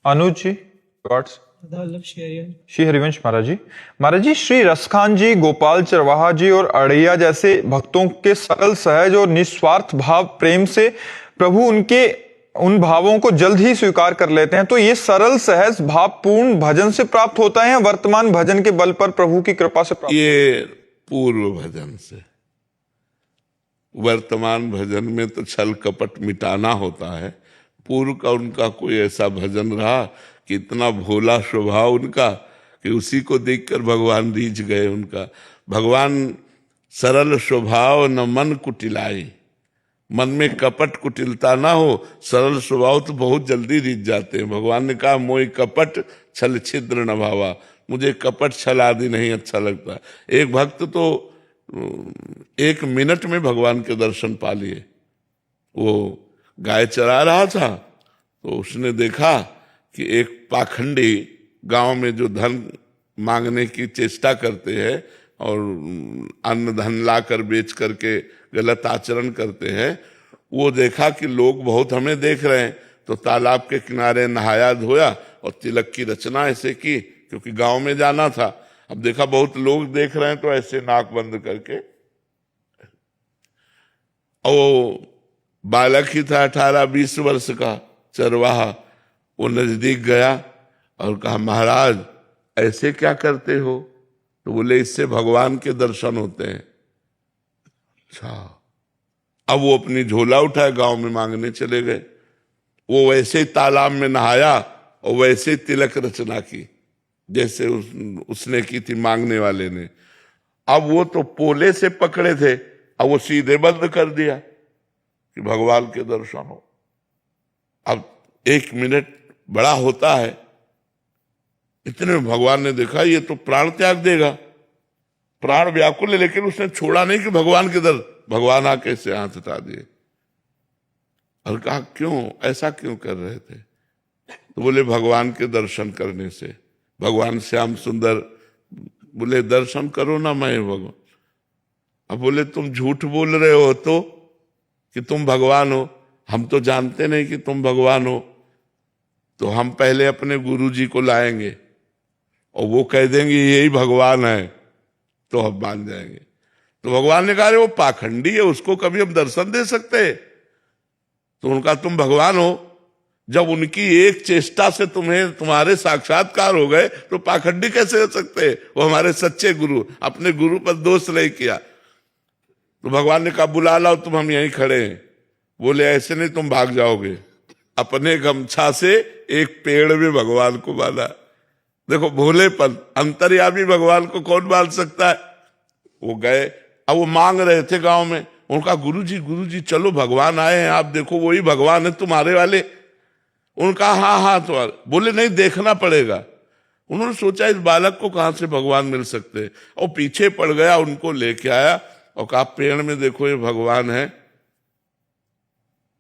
अनुज जी God's Vallabh Sherian. Shri Harivansh महाराज जी श्री रसखान जी, गोपाल चरवाहा जी और अड़ैया जैसे भक्तों के सरल सहज और निस्वार्थ भाव प्रेम से प्रभु उनके उन भावों को जल्द ही स्वीकार कर लेते हैं। तो ये सरल सहज भाव पूर्ण भजन से प्राप्त होता है या वर्तमान भजन के बल पर प्रभु की कृपा से प्राप्त? ये पूर्व भजन से। वर्तमान भजन में तो छल कपट मिटाना होता है। पूर्व का उनका कोई ऐसा भजन रहा कि इतना भोला स्वभाव उनका कि उसी को देखकर भगवान रीझ गए उनका। भगवान सरल स्वभाव न मन कुटिलाई, मन में कपट कुटिलता ना हो, सरल स्वभाव तो बहुत जल्दी रीझ जाते हैं। भगवान ने कहा मोई कपट छल छिद्र न भावा, मुझे कपट छल आदि नहीं अच्छा लगता। एक भक्त तो 1 मिनट में भगवान के दर्शन पा लिए। वो गाय चरा रहा था तो उसने देखा कि एक पाखंडी गांव में जो धन मांगने की चेष्टा करते हैं और अन्न धन ला कर बेच करके गलत आचरण करते हैं, वो देखा कि लोग बहुत हमें देख रहे हैं तो तालाब के किनारे नहाया धोया और तिलक की रचना ऐसे की, क्योंकि गांव में जाना था। अब देखा बहुत लोग देख रहे हैं तो ऐसे नाक बंद करके, और बालक ही था 18-20 वर्ष का चरवाहा। वो नजदीक गया और कहा महाराज ऐसे क्या करते हो? तो बोले इससे भगवान के दर्शन होते हैं। अच्छा। अब वो अपनी झोला उठाए गांव में मांगने चले गए। वो वैसे ही तालाब में नहाया और वैसे ही तिलक रचना की जैसे उसने की थी मांगने वाले ने। अब वो तो पोले से पकड़े थे, अब वो सीधे बंद कर दिया कि भगवान के दर्शन हो। अब 1 मिनट बड़ा होता है। इतने में भगवान ने देखा ये तो प्राण त्याग देगा, प्राण व्याकुल है, लेकिन उसने छोड़ा नहीं कि भगवान के दर। भगवान आके से हाथ हटा दिए और कहा क्यों ऐसा क्यों कर रहे थे? तो बोले भगवान के दर्शन करने से। भगवान श्याम सुंदर, बोले दर्शन करो ना मैं भगवान। अब बोले तुम झूठ बोल रहे हो तो कि तुम भगवान हो, हम तो जानते नहीं कि तुम भगवान हो। तो हम पहले अपने गुरुजी को लाएंगे और वो कह देंगे यही भगवान है तो हम मान जाएंगे। तो भगवान ने कहा वो पाखंडी है, उसको कभी हम दर्शन दे सकते? तो उनका तुम भगवान हो, जब उनकी एक चेष्टा से तुम्हारे साक्षात्कार हो गए तो पाखंडी कैसे हो सकते? वो हमारे सच्चे गुरु, अपने गुरु पर दोष नहीं किया। तो भगवान ने कहा बुला लाओ, तुम हम यहीं खड़े हैं। बोले ऐसे नहीं, तुम भाग जाओगे। अपने गमछा से एक पेड़ में भगवान को बांधा। देखो भोलेपन, अंतर्यामी भगवान को कौन बांध सकता है? वो गए, अब वो मांग रहे थे गांव में। उनका गुरुजी चलो भगवान आए हैं, आप देखो वही भगवान है तुम्हारे वाले। उनका हाँ तो बोले नहीं देखना पड़ेगा। उन्होंने सोचा इस बालक को कहां से भगवान मिल सकते, और पीछे पड़ गया, उनको लेके आया और कहा पेड़ में देखो ये भगवान है।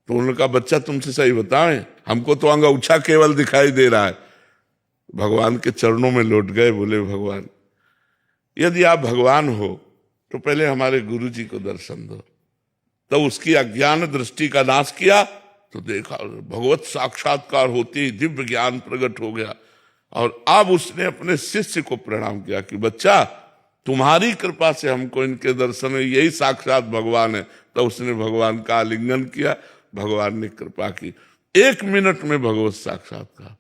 तो उनका बच्चा तुमसे सही बताएं, हमको तो अंगूछा केवल दिखाई दे रहा है। भगवान के चरणों में लौट गए, बोले भगवान यदि आप भगवान हो तो पहले हमारे गुरुजी को दर्शन दो। तो उसकी अज्ञान दृष्टि का नाश किया तो देखा भगवत साक्षात्कार होती ही दिव्य ज्ञान प्रकट हो गया। और अब उसने अपने शिष्य को प्रणाम किया कि बच्चा तुम्हारी कृपा से हमको इनके दर्शन में यही साक्षात भगवान है। तो उसने भगवान का आलिंगन किया, भगवान ने कृपा की। 1 मिनट में भगवत साक्षात्कार।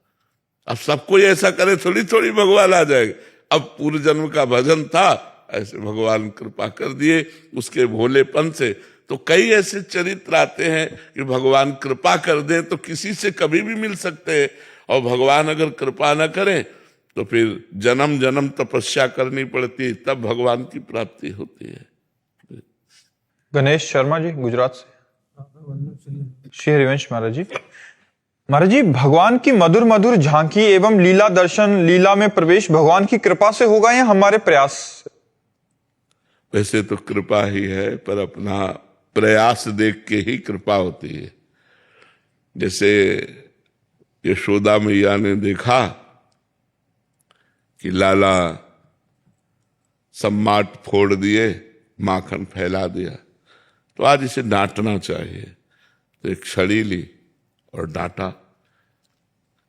अब सब कोई ऐसा करे थोड़ी थोड़ी भगवान आ जाएगा। अब पूर्व जन्म का भजन था, ऐसे भगवान कृपा कर दिए उसके भोलेपन से। तो कई ऐसे चरित्र आते हैं कि भगवान कृपा कर दें तो किसी से कभी भी मिल सकते हैं, और भगवान अगर कृपा न करें तो फिर जन्म जन्म तपस्या करनी पड़ती है, तब भगवान की प्राप्ति होती है। गणेश शर्मा जी गुजरात से। श्री हरिवंश महाराज जी भगवान की मधुर मधुर झांकी एवं लीला दर्शन, लीला में प्रवेश भगवान की कृपा से होगा या हमारे प्रयास से? वैसे तो कृपा ही है, पर अपना प्रयास देख के ही कृपा होती है। जैसे यशोदा मैया ने देखा कि लाला सम्माट फोड़ दिए, माखन फैला दिया, तो आज इसे डांटना चाहिए। तो एक छड़ी ली और डांटा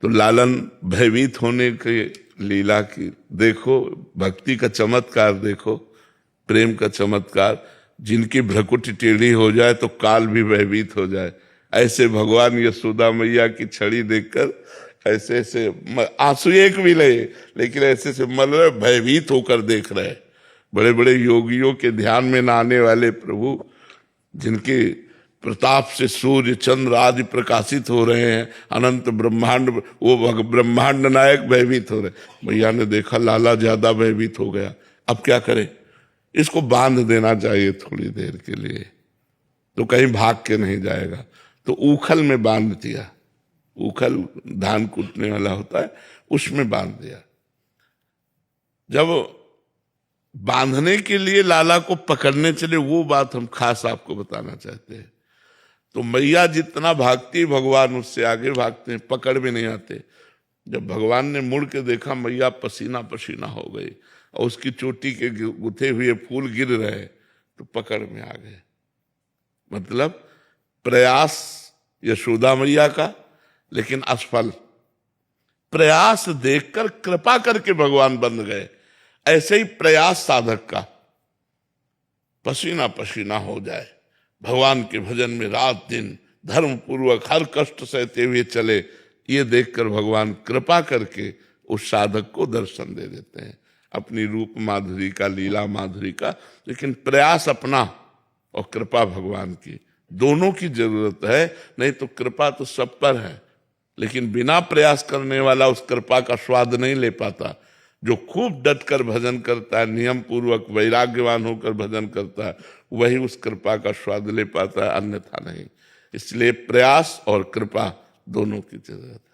तो लालन भयभीत होने के लीला की देखो, भक्ति का चमत्कार देखो, प्रेम का चमत्कार। जिनकी भ्रकुटी टेढ़ी हो जाए तो काल भी भयभीत हो जाए। ऐसे भगवान यशोदा मैया की छड़ी देखकर ऐसे ऐसे आंसू एक भी नहीं, लेकिन ऐसे से मल रहे, भयभीत होकर देख रहे। बड़े बड़े योगियों के ध्यान में न आने वाले प्रभु, जिनके प्रताप से सूर्य चंद्र आदि प्रकाशित हो रहे हैं, अनंत ब्रह्मांड, वो ब्रह्मांड नायक भयभीत हो रहे। भैया ने देखा लाला ज्यादा भयभीत हो गया, अब क्या करे, इसको बांध देना चाहिए थोड़ी देर के लिए, तो कहीं भाग के नहीं जाएगा। तो ऊखल में बांध दिया, ऊखल धान कूटने वाला होता है, उसमें बांध दिया। जब बांधने के लिए लाला को पकड़ने चले, वो बात हम खास आपको बताना चाहते हैं। तो मैया जितना भागती भगवान उससे आगे भागते हैं, पकड़ में नहीं आते। जब भगवान ने मुड़ के देखा मैया पसीना पसीना हो गई और उसकी चोटी के गुथे हुए फूल गिर रहे, तो पकड़ में आ गए। मतलब प्रयास यशोदा मैया का, लेकिन असफल। प्रयास देखकर कृपा करके भगवान बन गए। ऐसे ही प्रयास साधक का पसीना पसीना हो जाए, भगवान के भजन में रात दिन धर्म पूर्वक हर कष्ट सहते हुए चले, ये देखकर भगवान कृपा करके उस साधक को दर्शन दे देते हैं, अपनी रूप माधुरी का, लीला माधुरी का। लेकिन प्रयास अपना और कृपा भगवान की, दोनों की जरूरत है। नहीं तो कृपा तो सब पर है, लेकिन बिना प्रयास करने वाला उस कृपा का स्वाद नहीं ले पाता। जो खूब डट कर भजन करता है, नियम पूर्वक वैराग्यवान होकर भजन करता है, वही उस कृपा का स्वाद ले पाता है, अन्यथा नहीं। इसलिए प्रयास और कृपा दोनों की जरूरत है।